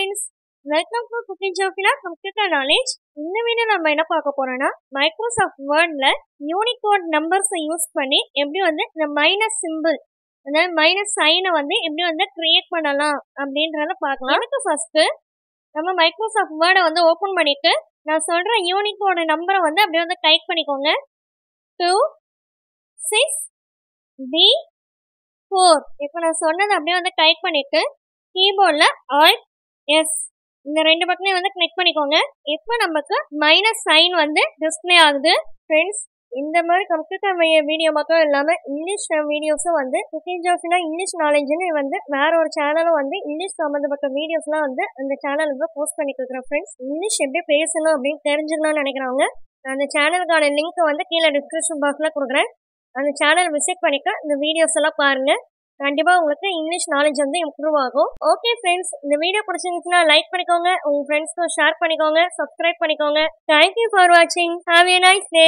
friends, welcome to Cooking Jofila Computer Knowledge. இந்த video நம்ம என்ன பார்க்க போறோம்னா மைக்ரோசாஃப்ட் வேர்ட்ல யூனிகோட் நம்பர்ஸை யூஸ் பண்ணி எப்படி இந்த மைனஸ் சிம்பிள் அதாவது மைனஸ் சைனை எப்படி கிரியேட் பண்ணலாம் அப்படின்றத பார்க்கலாம். அதுக்கு ஃபர்ஸ்ட் நம்ம மைக்ரோசாஃப்ட் வேர்டை ஓப்பன் பண்ணிட்டு நான் சொல்ற யூனிகோட நம்பரை அப்படியே டைப் பண்ணிக்கோங்க. 26B4. இப்போ நான் சொன்னதை அப்படியே டைப் பண்ணிட்டு கீபோர்டில் Alt S இந்த ரெண்டு பக்கமே கிளிக் பண்ணிக்கோங்க. இப்போ நமக்கு மைனஸ் சைன் டிஸ்பிளே ஆகுது. ஃப்ரெண்ட்ஸ், இந்த மாதிரி கம்ப்யூட்டர் வீடியோ மட்டும் இல்லாமல் இங்கிலீஷ் வீடியோஸும் குக்கிங் ஜோஃபிலா இங்கிலீஷ் நாலேஜ்னு வேற ஒரு சேனலும் இங்கிலீஷ் சம்மந்தப்பட்ட வீடியோஸ்லாம் அந்த சேனலுக்கு போஸ்ட் பண்ணிட்டு இருக்கிறேன். ஃப்ரெண்ட்ஸ், இங்கிலீஷ் எப்படி பேசணும் அப்படின்னு தெரிஞ்சுக்கணும்னு நினைக்கிறவங்க அந்த சேனலுக்கான லிங்க் கீழே டிஸ்கிரிப்ஷன் பாக்ஸில் கொடுக்குறேன். அந்த சேனல் விசிட் பண்ணிக்க இந்த வீடியோஸ் எல்லாம் பாருங்க. கண்டிப்பா உங்களுக்கு இங்கிலீஷ் நாலேஜ் இம்ப்ரூவ் ஆகும். ஓகே ஃப்ரெண்ட்ஸ், இந்த வீடியோ பிடிச்சிருந்துச்சுன்னா லைக் பண்ணிக்கோங்க, உங்க ஃப்ரெண்ட்ஸ்க்கும் ஷேர் பண்ணிக்கோங்க, சப்ஸ்கிரைப் பண்ணிக்கோங்க. தேங்க்யூ ஃபார் வாட்சிங். Have a nice day.